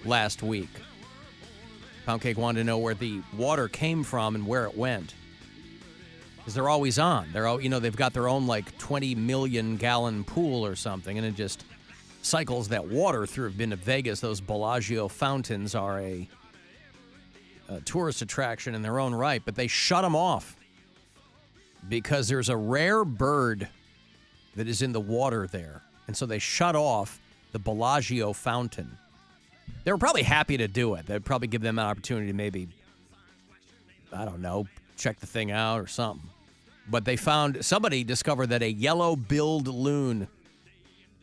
last week. Poundcake wanted to know where the water came from and where it went. Because they're always on. They've got their own 20 million gallon pool or something, and it just cycles that water through. I've been to Vegas. Those Bellagio fountains are a tourist attraction in their own right, but they shut them off because there's a rare bird that is in the water there. And so they shut off the Bellagio fountain. They were probably happy to do it. They'd probably give them an opportunity to maybe, I don't know, check the thing out or something. But somebody discovered that a yellow-billed loon,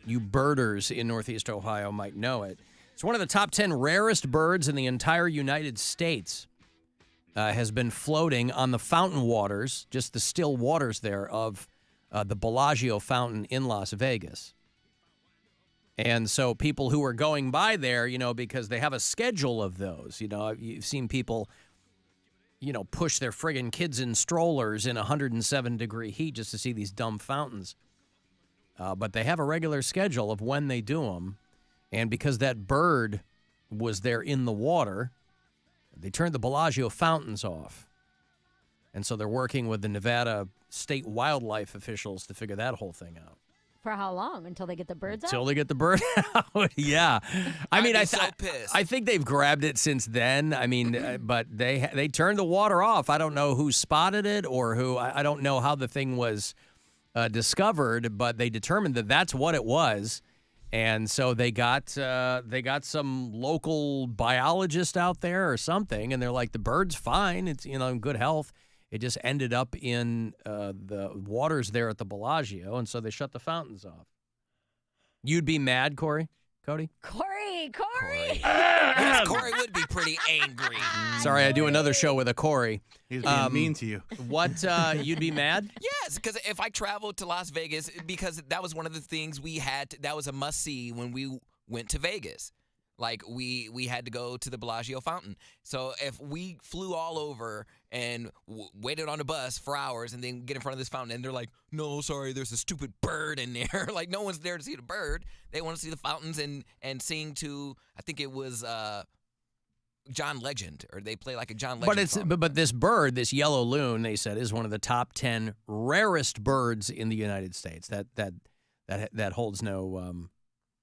you birders in Northeast Ohio might know it. It's one of the top 10 rarest birds in the entire United States. Has been floating on the fountain waters, just the still waters there of the Bellagio fountain in Las Vegas. And so people who are going by there, because they have a schedule of those, you've seen people, push their friggin' kids in strollers in 107-degree heat just to see these dumb fountains. But they have a regular schedule of when they do them. And because that bird was there in the water, they turned the Bellagio fountains off. And so they're working with the Nevada state wildlife officials to figure that whole thing out. For how long? Until they get the birds out? Until they get the bird out, yeah. I think they've grabbed it since then. But they turned the water off. I don't know who spotted it or who. I don't know how the thing was discovered, but they determined that that's what it was. And so they got some local biologist out there or something, and they're like, the bird's fine. It's in good health. It just ended up in the waters there at the Bellagio, and so they shut the fountains off. You'd be mad, Cody? Corey! Yes, Corey would be pretty angry. Sorry, I do another show with a Corey. He's being mean to you. What, you'd be mad? Yes, because if I traveled to Las Vegas, because that was one of the things we had, that was a must-see when we went to Vegas. We had to go to the Bellagio fountain. So if we flew all over and waited on the bus for hours and then get in front of this fountain and they're like, no, sorry, there's a stupid bird in there. No one's there to see the bird. They want to see the fountains and sing to, I think it was John Legend, or they play a John Legend song. But this bird, this yellow loon, they said, is one of the top 10 rarest birds in the United States. That holds no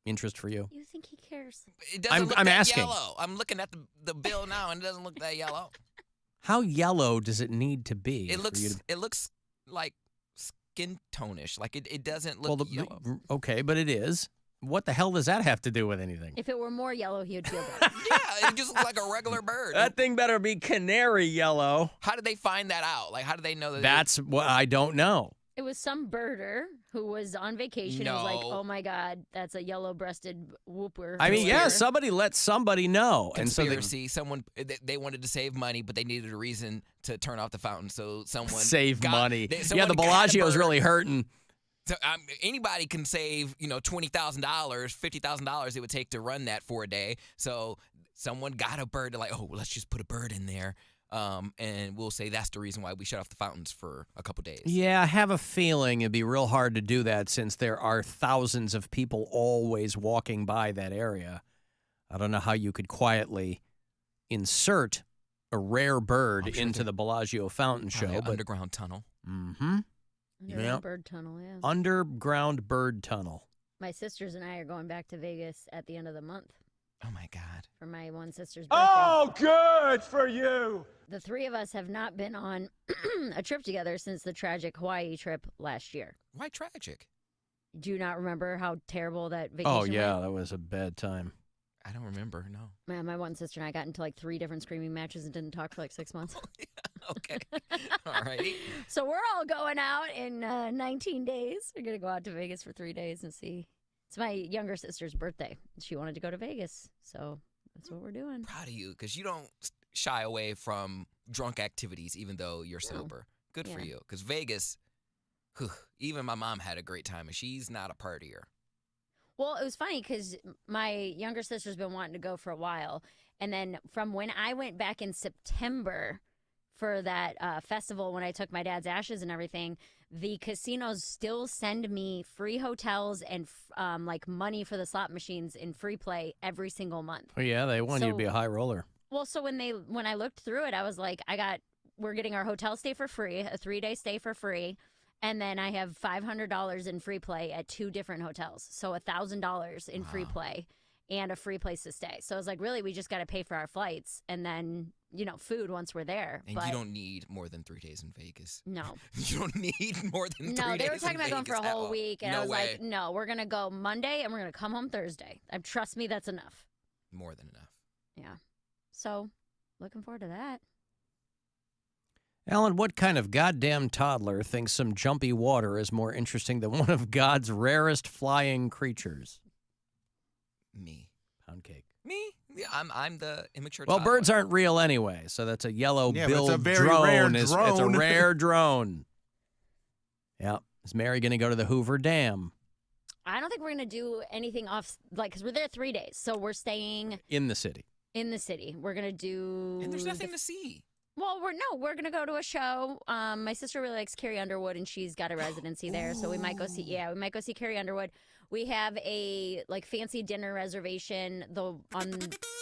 interest for you. You think he cares? It doesn't look I'm that asking. yellow. I'm looking at the bill now, and it doesn't look that yellow. How yellow does it need to be? It looks like skin tone-ish. It doesn't look yellow. Okay, but it is. What the hell does that have to do with anything? If it were more yellow, he would feel better. Yeah, it just looks like a regular bird. That thing better be canary yellow. How did they find that out? How did they know that? That's what I don't know. It was some birder who was on vacation. No. It was like, oh my God, that's a yellow-breasted whooper. Somebody let somebody know. Conspiracy. And so they wanted to save money, but they needed a reason to turn off the fountain. So someone save money. The Bellagio's really hurting. So, anybody can save, $20,000, $50,000 it would take to run that for a day. So someone got a bird. They're like, oh, let's just put a bird in there. And we'll say that's the reason why we shut off the fountains for a couple days. Yeah, I have a feeling it'd be real hard to do that since there are thousands of people always walking by that area. I don't know how you could quietly insert a rare bird into the Bellagio fountain show. But underground tunnel. Mm-hmm. Underground bird tunnel, yeah. Underground bird tunnel. My sisters and I are going back to Vegas at the end of the month. Oh, my God. For my one sister's birthday. Oh, good for you. The three of us have not been on a trip together since the tragic Hawaii trip last year. Why tragic? Do you not remember how terrible that vacation Oh, yeah, went? that was a bad time. I don't remember, no. Man, my one sister and I got into 3 different screaming matches and didn't talk for 6 months. Okay. All righty. So we're all going out in 19 days. We're going to go out to Vegas for 3 days and see. It's my younger sister's birthday. She wanted to go to Vegas, so that's what we're doing. Proud of you, because you don't shy away from drunk activities even though you're sober. Good for you, because Vegas, even my mom had a great time, and she's not a partier. Well, it was funny because my younger sister's been wanting to go for a while. And then from when I went back in September for that festival when I took my dad's ashes and everything, the casinos still send me free hotels and like money for the slot machines in free play every single month. Oh, yeah, they want you to be a high roller. Well, so when I looked through it, I was like, we're getting our hotel stay for free, a 3-day stay for free, and then I have $500 in free play at 2 different hotels. So $1,000 in free play and a free place to stay. So I was like, really, we just got to pay for our flights and then, food once we're there. And you don't need more than 3 days in Vegas. No. You don't need more than 3 days. No, they were talking about going for a whole week, and No I was way. like, no, we're going to go Monday and we're going to come home Thursday. Trust me, that's enough. More than enough. Yeah. So, looking forward to that. Alan, what kind of goddamn toddler thinks some jumpy water is more interesting than one of God's rarest flying creatures? Me. Poundcake. Me? Yeah, I'm the immature Well, toddler. birds aren't real anyway, so that's a yellow-billed it's a very rare drone. It's a drone. rare drone. Yeah. Is Mary going to go to the Hoover Dam? I don't think we're going to do anything off, because we're there 3 days. So, we're staying In the city. in the city. We're going to do. And there's nothing to see. Well, we're going to go to a show. My sister really likes Carrie Underwood, and she's got a residency there. So, we might go see, Carrie Underwood. We have a fancy dinner reservation on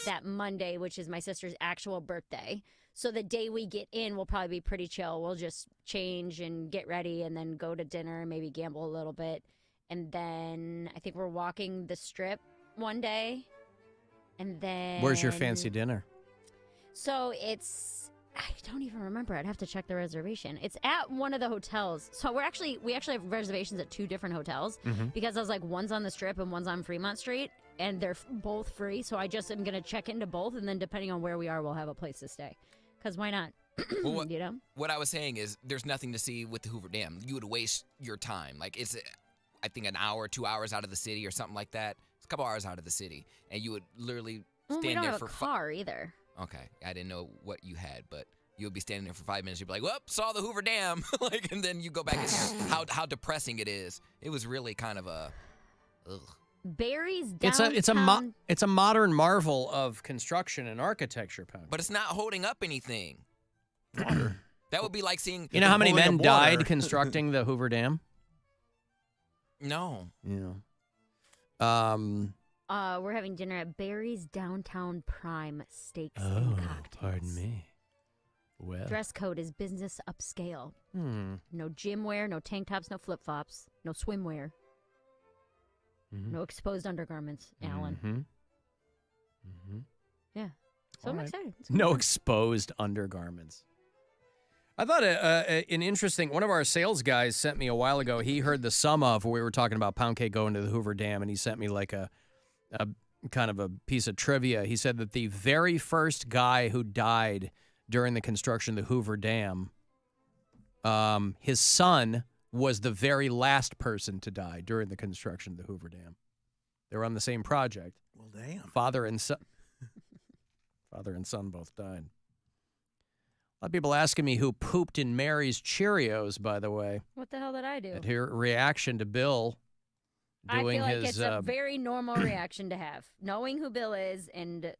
that Monday, which is my sister's actual birthday. So the day we get in, we'll probably be pretty chill. We'll just change and get ready and then go to dinner and maybe gamble a little bit. And then I think we're walking the strip one day. And then... Where's your fancy dinner? So I don't even remember. I'd have to check the reservation. It's at one of the hotels. So we actually have reservations at 2 different hotels because I was like, one's on the Strip and one's on Fremont Street, and they're both free. So I just am going to check into both, and then depending on where we are, we'll have a place to stay. Because why not? Well, What I was saying is there's nothing to see with the Hoover Dam. You would waste your time. It's, I think, an hour, 2 hours out of the city or something like that. It's a couple hours out of the city. And you would literally stand we don't there have for a car either. Okay, I didn't know what you had, but you would be standing there for 5 minutes. You'd be like, "Whoop, saw the Hoover Dam," and then you go back and hear how depressing it is. It was really kind of a, ugh. Barry's downtown. It's a modern marvel of construction and architecture, Pound. But it's not holding up anything. That would be like seeing. You know how many holding men up water. died constructing the Hoover Dam? No. Yeah. We're having dinner at Barry's Downtown Prime Steaks and Cocktails. Pardon me. Well. Dress code is business upscale. Hmm. No gym wear, no tank tops, no flip flops, no swimwear, no exposed undergarments. Alan. Mm-hmm. Yeah. So I'm excited. It's No fun. exposed undergarments. I thought an interesting, one of our sales guys sent me a while ago. He heard the sum of, we were talking about Poundcake going to the Hoover Dam, and he sent me like a kind of a piece of trivia. He said that the very first guy who died during the construction of the Hoover Dam, his son was the very last person to die during the construction of the Hoover Dam. They were on the same project. Well, damn. Father and son both died. A lot of people asking me who pooped in Mary's Cheerios, by the way. What the hell did I do? At her reaction to Bill I doing feel like his... it's a very normal reaction to have, knowing who Bill is. And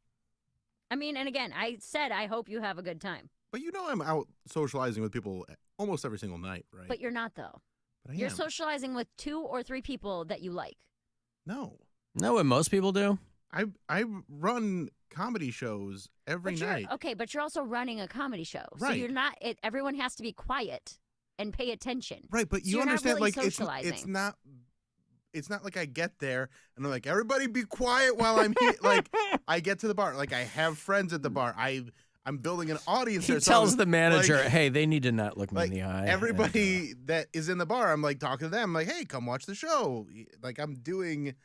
again, I said I hope you have a good time. But I'm out socializing with people almost every single night, right? But you're not, though. But I You're am. socializing with 2 or 3 people that you like. No. Know what most people do? I run comedy shows every night. Okay, but you're also running a comedy show. So Right. you're not, everyone has to be quiet and pay attention. Right, but So you you're not understand, really like, socializing. it's not like I get there and I'm like, everybody be quiet while I'm here. Like, I get to the bar. Like, I have friends at the bar. I'm building an audience He there. So tells I'm, the manager, like, hey, they need to not look me in the eye. everybody that is in the bar, I'm like talking to them, like, hey, come watch the show. Like, I'm doing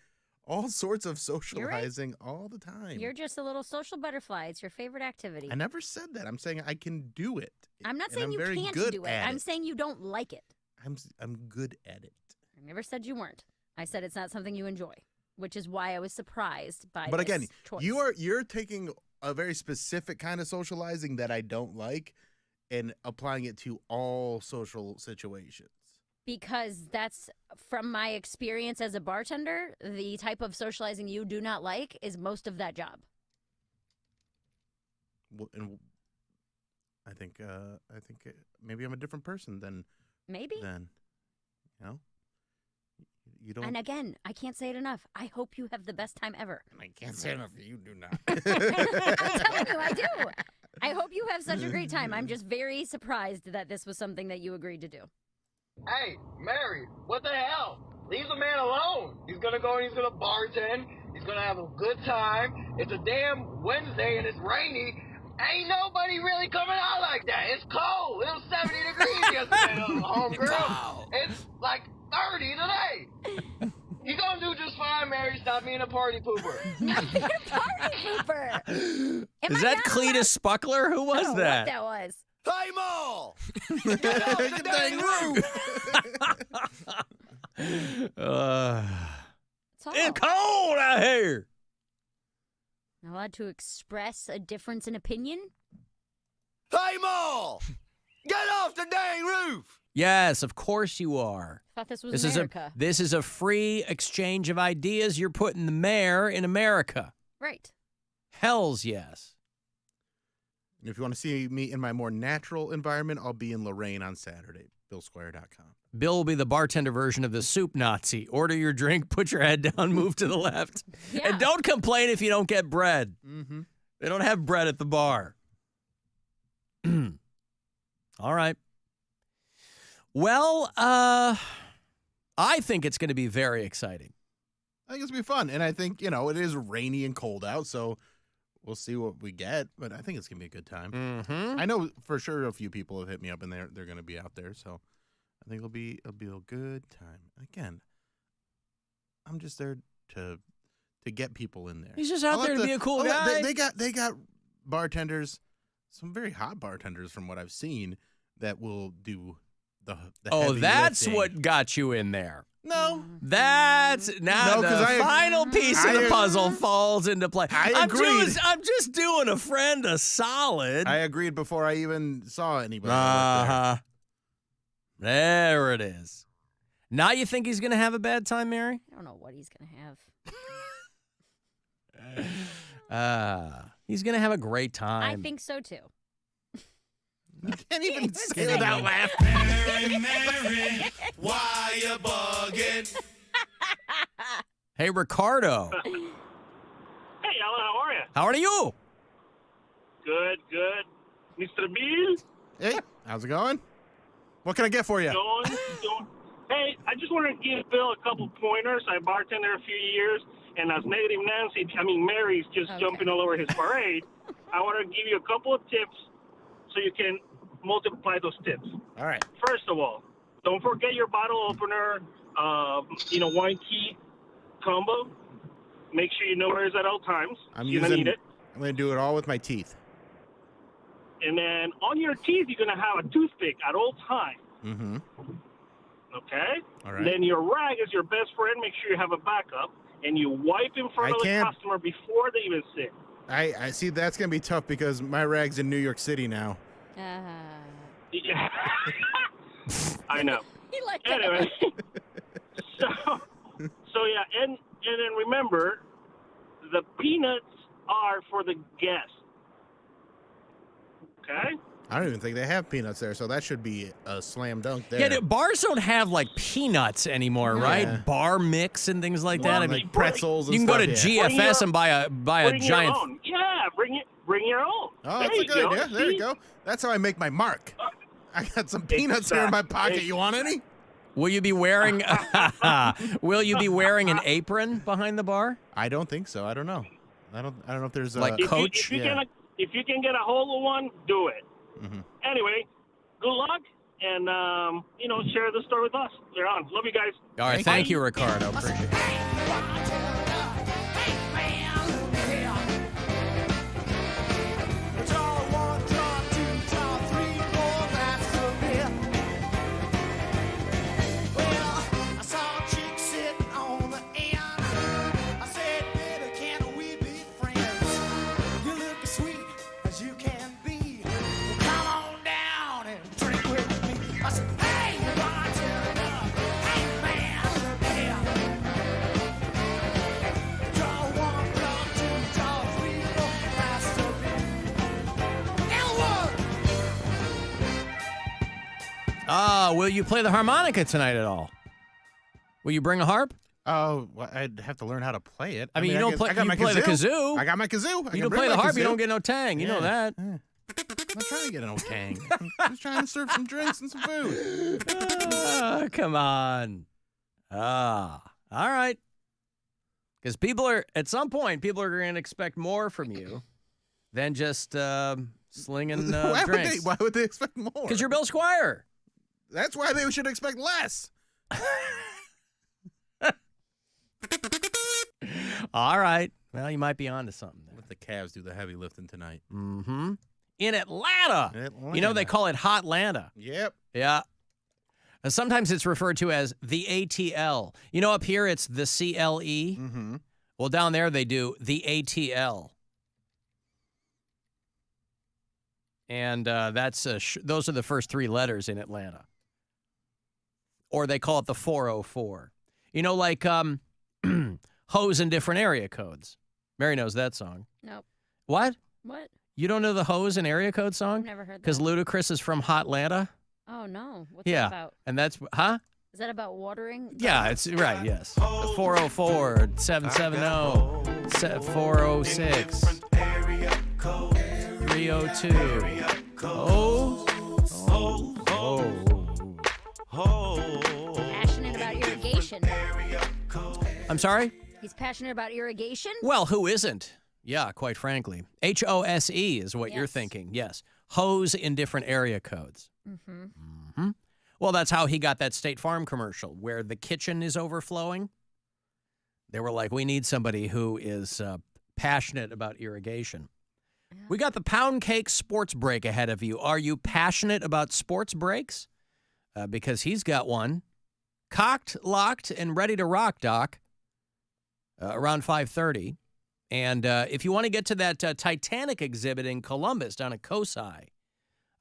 all sorts of socializing all the time. You're just a little social butterfly. It's your favorite activity. I never said that. I'm saying I can do it. I'm not And saying I'm you very can't good do it. at I'm saying you don't like it. I'm good at it. I never said you weren't. I said it's not something you enjoy, which is why I was surprised by But this again, choice. you're taking a very specific kind of socializing that I don't like and applying it to all social situations. Because that's, from my experience as a bartender, the type of socializing you do not like is most of that job. And I think maybe I'm a different person than Maybe. then. You know, you don't. And again, I can't say it enough. I hope you have the best time ever. I can't say enough. You do not. I'm telling you, I do. I hope you have such a great time. I'm just very surprised that this was something that you agreed to do. Hey, Mary, what the hell? Leave the man alone. He's gonna go and he's gonna bartend. He's gonna have a good time. It's a damn Wednesday and it's rainy. Ain't nobody really coming out like that. It's cold. It was 70 degrees yesterday, homegirl. Wow. It's like 30 today. You gonna do just fine, Mary. Stop being a party pooper. Party pooper. Am Is I that not Cletus Spuckler? Who allowed- was I don't know that? What that was. Hey, Mo! Get off the dang roof. It's all. It's cold out here. Not allowed to express a difference in opinion? Hey, Mo! Get off the dang roof! Yes, of course you are. I thought this was This America. this is a free exchange of ideas. You're putting the mayor in America. Right. Hells yes. And if you want to see me in my more natural environment, I'll be in Lorraine on Saturday. BillSquire.com. Bill will be the bartender version of the soup Nazi. Order your drink, put your head down, move to the left. Yeah. And don't complain if you don't get bread. Mm-hmm. They don't have bread at the bar. All right. Well, I think it's going to be very exciting. I think it's going to be fun. And I think, it is rainy and cold out, so we'll see what we get. But I think it's going to be a good time. Mm-hmm. I know for sure a few people have hit me up, and they're going to be out there, so I think it'll be a good time. Again, I'm just there to get people in there. He's just out I there like to be a cool guy. They got bartenders, some very hot bartenders from what I've seen, that will do the Oh, heavy that's lifting. what got you in there. No, That's now No, 'cause the I- final piece of the I- puzzle falls into play. I I'm agreed. just doing a friend a solid. I agreed before I even saw anybody. Uh-huh. There it is. Now you think he's going to have a bad time, Mary? I don't know what he's going to have. He's going to have a great time. I think so, too. You can't even say saying. it without laughing. Mary, why you bugging? Hey, Ricardo. Hey, Alan, how are you? How are you? Good. Mr. Bill, Hey, how's it going? What can I get for you? going. Hey, I just want to give Bill a couple pointers. I bartended a few years, and as Negative Mary's just Okay. jumping all over his parade, I want to give you a couple of tips so you can multiply those tips. All right. First of all, don't forget your bottle opener, wine key combo. Make sure you know where it is at all times. You're going to need it. I'm going to do it all with my teeth. And then on your teeth, you're going to have a toothpick at all times. Mm-hmm. Okay? All right. Then your rag is your best friend. Make sure you have a backup. And you wipe in front I of the can't- customer before they even sit. I see that's going to be tough because my rag's in New York City now. Yeah. I know. He liked it. Anyway. so yeah. And then remember, the peanuts are for the guest. Okay? I don't even think they have peanuts there, so that should be a slam dunk there. Yeah, bars don't have like peanuts anymore, Yeah. right? Bar mix and things like that. I mean, like pretzels and you can go stuff, to yeah. GFS and buy a Bring giant. your own. Yeah, bring your own. Oh, There that's a you good go. idea. There you See? go. That's how I make my mark. I got some peanuts here in my pocket. Exactly. You want any? Will you be wearing? Will you be wearing an apron behind the bar? I don't think so. I don't know. I don't know if there's Like a Coach? If you can get a hold of one, do it. Mhm. Anyway, good luck, and share the story with us. You're on. Love you guys. All right, thank you, Ricardo. Appreciate it. Will you play the harmonica tonight at all? Will you bring a harp? Oh, well, I'd have to learn how to play it. I mean, you don't play. You play the kazoo. I got my kazoo. You don't play the harp. You don't get no tang. You know that. Yeah. I'm not trying to get no tang. I'm just trying to serve some drinks and some food. Come on. All right. Because at some point, people are going to expect more from you than just slinging drinks. Why would they expect more? Because you're Bill Squire. That's why they should expect less. All right. Well, you might be onto something there. Let the Cavs do the heavy lifting tonight. Mm-hmm. In Atlanta. You know, they call it Hotlanta. Yep. Yeah. Sometimes it's referred to as the ATL. You know, up here it's the CLE. Mm-hmm. Well, down there they do the ATL. And those are the first three letters in Atlanta. Or they call it the 404. You know, like Hoes in different area codes. Mary knows that song. Nope. What? What? You don't know the Hoes in area code song? I've never heard that. Because Ludacris is from Hotlanta? Oh, no. What's that about? And that's, huh? Is that about watering? Yeah, it's right, yes. 404, 770, 406, 302. Passionate about irrigation. I'm sorry? He's passionate about irrigation? Well, who isn't? Yeah, quite frankly. HOSE is what you're thinking, yes. Hose in different area codes. Mm-hmm. Mm-hmm. Well, that's how he got that State Farm commercial where the kitchen is overflowing. They were like, we need somebody who is passionate about irrigation. Yeah. We got the Poundcake sports break ahead of you. Are you passionate about sports breaks? Because he's got one. Cocked, locked, and ready to rock, Doc, around 5:30. And if you want to get to that Titanic exhibit in Columbus down at COSI,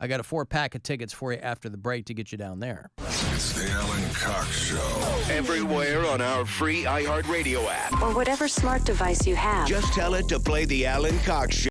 I got a 4-pack of tickets for you after the break to get you down there. It's the Alan Cox Show. Everywhere on our free iHeartRadio app. Or whatever smart device you have. Just tell it to play the Alan Cox Show.